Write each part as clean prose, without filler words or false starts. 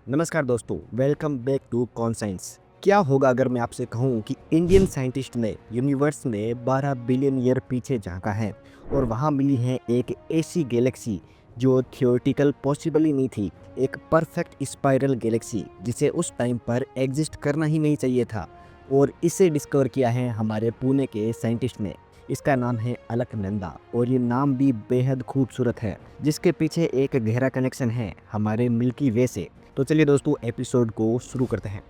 नमस्कार दोस्तों, welcome back to conscience. क्या होगा अगर मैं आपसे कहूं कि इंडियन साइंटिस्ट ने यूनिवर्स में 12 बिलियन ईयर पीछे झांका है और वहां मिली है एक ऐसी गैलेक्सी जो थियोरेटिकल पॉसिबल ही नहीं थी। एक परफेक्ट स्पाइरल गैलेक्सी जिसे उस टाइम पर एग्जिस्ट करना ही नहीं चाहिए था और इसे डिस्कवर किया है हमारे पुणे के साइंटिस्ट ने। इसका नाम है अलकनंदा और ये नाम भी बेहद खूबसूरत है, जिसके पीछे एक गहरा कनेक्शन है हमारे मिल्की वे से। तो चलिए दोस्तों, एपिसोड को शुरू करते हैं।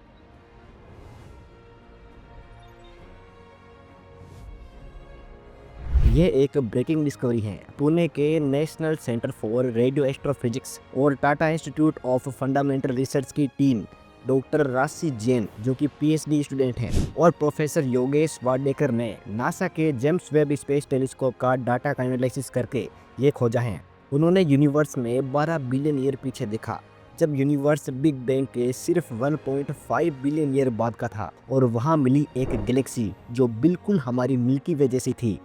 ये एक ब्रेकिंग डिस्कवरी है। पुणे के National Centre for Radio Astrophysics और Tata Institute of Fundamental Research की टीम, डॉक्टर राशि जैन जो कि पीएचडी स्टूडेंट हैं, और प्रोफेसर योगेश वाडेकर ने नासा के जेम्स वेब स्पेस टेलीस्कोप का डाटा का एनालिसिस करके ये खोजा है। उन्होंने यूनिवर्स में 12 बिलियन ईयर पीछे देखा, जब यूनिवर्स बिग बैंग के सिर्फ 1.5 बिलियन ईयर बाद का था, और वहाँ मिली एक गैलेक्सी जो बिल्कुल हमारी मिल्की वे जैसी थी।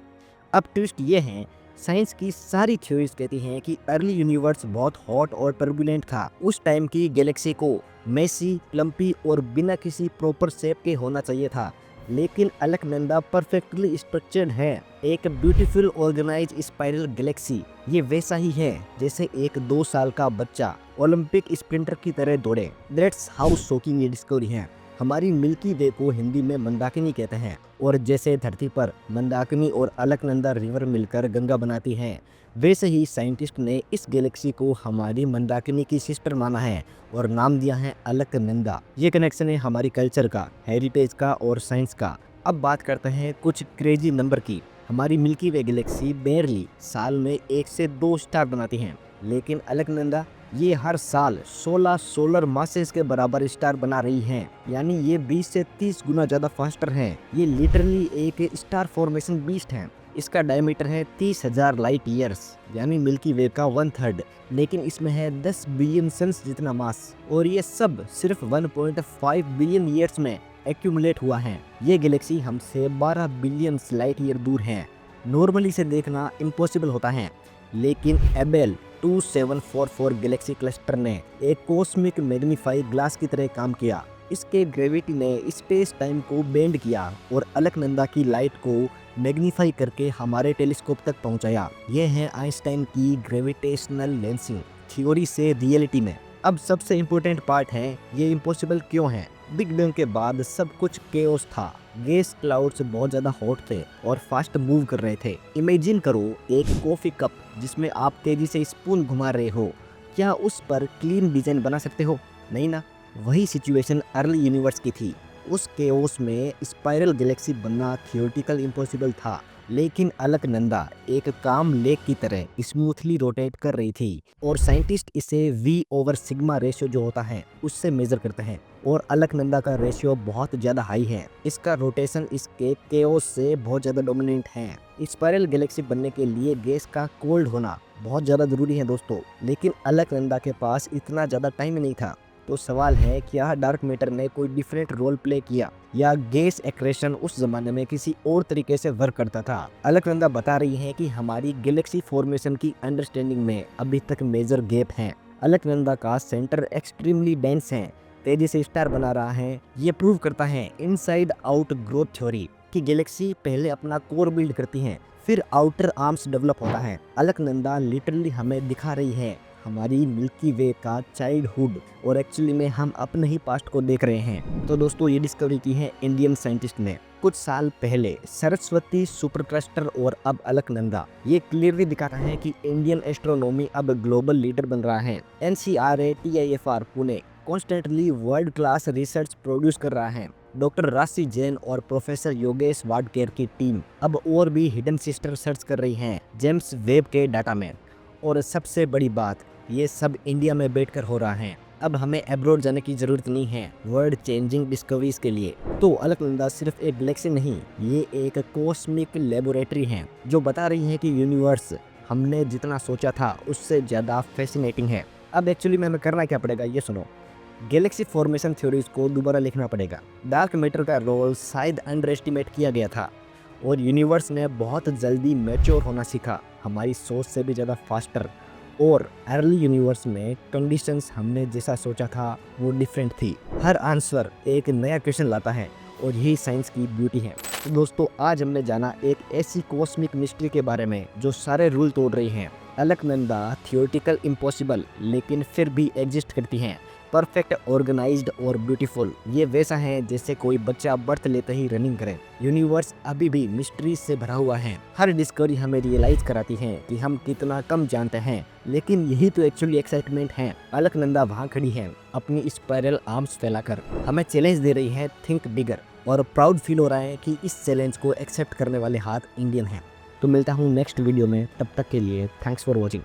अब ट्विस्ट ये है, साइंस की सारी थ्योरीज कहती हैं कि अर्ली यूनिवर्स बहुत हॉट और टर्बुलेंट था। उस टाइम की गैलेक्सी को मेसी, क्लम्पी और बिना किसी प्रॉपर शेप के होना चाहिए था, लेकिन अलकनंदा परफेक्टली स्ट्रक्चर्ड है। एक ब्यूटीफुल ऑर्गेनाइज स्पाइरल गैलेक्सी। ये वैसा ही है जैसे एक 2 साल का बच्चा ओलंपिक स्प्रिंटर की तरह दौड़े। दैट्स हाउ शॉकिंग ये डिस्कवरी है। हमारी मिल्की वे को हिंदी में मंदाकिनी कहते हैं, और जैसे धरती पर मंदाकिनी और अलकनंदा रिवर मिलकर गंगा बनाती हैं, वैसे ही साइंटिस्ट ने इस गैलेक्सी को हमारी मंदाकिनी की सिस्टर माना है और नाम दिया है अलकनंदा। ये कनेक्शन है हमारी कल्चर का, हेरिटेज का और साइंस का। अब बात करते हैं कुछ क्रेजी नंबर की। हमारी मिल्की वे गैलेक्सी बेयरली साल में 1 से 2 स्टार बनाती हैं, लेकिन अलकनंदा ये हर साल 16 सोलर मासेस के बराबर स्टार बना रही हैं। यानी ये 20 से 30 गुना ज़्यादा फास्टर हैं। ये लिटरली एक स्टार फॉर्मेशन बीस्ट है। इसका डायमीटर है 30,000 लाइट ईयर्स, यानी मिल्की वे का 1/3, लेकिन इसमें है 10 बिलियन सन्स जितना मास, और ये सब सिर्फ 1.5 बिलियन ईयर्स में एक्यूमुलेट हुआ है। ये गैलेक्सी हमसे 12 बिलियन लाइट ईयर दूर है। नॉर्मली से देखना इम्पॉसिबल होता है, लेकिन एबेल 2744 गैलेक्सी क्लस्टर ने एक कॉस्मिक मैग्नीफाई ग्लास की तरह काम किया। इसके ग्रेविटी ने स्पेस टाइम को बेंड किया और अलकनंदा की लाइट को मैग्नीफाई करके हमारे टेलीस्कोप तक पहुंचाया। यह है आइंस्टाइन की ग्रेविटेशनल लेंसिंग थ्योरी से रियलिटी में। अब सबसे इम्पोर्टेंट पार्ट है, ये इम्पॉसिबल क्यों है। बिग बैंग के बाद सब कुछ केओस था। गैस क्लाउड्स बहुत ज़्यादा हॉट थे और फास्ट मूव कर रहे थे। इमेजिन करो एक कॉफ़ी कप जिसमें आप तेज़ी से स्पून घुमा रहे हो। क्या उस पर क्लीन डिज़ाइन बना सकते हो? नहीं ना। वही सिचुएशन अर्ली यूनिवर्स की थी। उस केओस में स्पाइरल गैलेक्सी बनना थियोरेटिकल इम्पॉसिबल था, लेकिन अलकनंदा एक काम लेक की तरह स्मूथली रोटेट कर रही थी, और साइंटिस्ट इसे V/सिग्मा रेशियो जो होता है उससे मेजर करते हैं, और अलकनंदा का रेशियो बहुत ज़्यादा हाई है। इसका रोटेशन इसके केओस से बहुत ज़्यादा डोमिनेंट है। स्पाइरल गैलेक्सी बनने के लिए गैस का कोल्ड होना बहुत ज़्यादा ज़रूरी है दोस्तों, लेकिन अलकनंदा के पास इतना ज़्यादा टाइम नहीं था। तो सवाल है, क्या डार्क मैटर ने कोई डिफरेंट रोल प्ले किया, या गैस एक्रेशन उस जमाने में किसी और तरीके से वर्क करता था? अलकनंदा बता रही है कि हमारी गैलेक्सी फॉर्मेशन की अंडरस्टैंडिंग में अभी तक मेजर गैप है। अलकनंदा का सेंटर एक्सट्रीमली डेंस है, तेजी से स्टार बना रहा है। ये प्रूव करता है इनसाइड आउट ग्रोथ थ्योरी कि गैलेक्सी पहले अपना कोर बिल्ड करती है, फिर आउटर आर्म्स डेवलप होता है। अलकनंदा लिटरली हमें दिखा रही है हमारी मिल्की वे का चाइल्डहुड, और एक्चुअली में हम अपने ही पास्ट को देख रहे हैं। तो दोस्तों, ये डिस्कवरी की है इंडियन साइंटिस्ट ने कुछ साल पहले। सरस्वती, सुपर क्लस्टर और अब अलकनंदा, ये क्लियरली दिखाता है कि इंडियन एस्ट्रोनॉमी अब ग्लोबल लीडर बन रहा है। NCRA TIFR Pune constantly world class research produce कर रहा है। डॉक्टर राशि जैन और प्रोफेसर योगेश वाडकेर की टीम अब और भी हिडन सिस्टर सर्च कर रही हैं जेम्स वेब के डाटा में। और सबसे बड़ी बात, ये सब इंडिया में बैठकर हो रहा है। अब हमें एब्रोड जाने की ज़रूरत नहीं है वर्ल्ड चेंजिंग डिस्कवरीज के लिए। तो अलकनंदा सिर्फ एक गैलेक्सी नहीं, ये एक कॉस्मिक लेबोरेटरी है जो बता रही है कि यूनिवर्स हमने जितना सोचा था उससे ज़्यादा फैसिनेटिंग है। अब एक्चुअली में हमें करना क्या पड़ेगा, ये सुनो। गैलेक्सी फॉर्मेशन थ्योरीज को दोबारा लिखना पड़ेगा। डार्क मैटर का रोल शायद अंडर एस्टिमेट किया गया था, और यूनिवर्स ने बहुत जल्दी मैच्योर होना सीखा, हमारी सोच से भी ज़्यादा फास्टर। और अर्ली यूनिवर्स में कंडीशंस हमने जैसा सोचा था वो डिफरेंट थी। हर आंसर एक नया क्वेश्चन लाता है और यही साइंस की ब्यूटी है। तो दोस्तों, आज हमने जाना एक ऐसी कॉस्मिक मिस्ट्री के बारे में जो सारे रूल तोड़ रही है। अलकनंदा थियोरेटिकल इम्पॉसिबल लेकिन फिर भी एग्जिस्ट करती हैं। परफेक्ट, ऑर्गेनाइज्ड और ब्यूटीफुल। ये वैसा है जैसे कोई बच्चा बर्थ लेते ही रनिंग करे। यूनिवर्स अभी भी मिस्ट्री से भरा हुआ है। हर डिस्कवरी हमें रियलाइज कराती है कि हम कितना कम जानते हैं, लेकिन यही तो एक्चुअली एक्साइटमेंट है। अलकनंदा वहाँ खड़ी है अपनी स्पाइरल आर्म्स फैलाकर, हमें चैलेंज दे रही है थिंक बिगर। और प्राउड फील हो रहा है कि इस चैलेंज को एक्सेप्ट करने वाले हाथ इंडियन हैं। तो मिलता हूँ नेक्स्ट वीडियो में, तब तक के लिए थैंक्स फॉर वॉचिंग।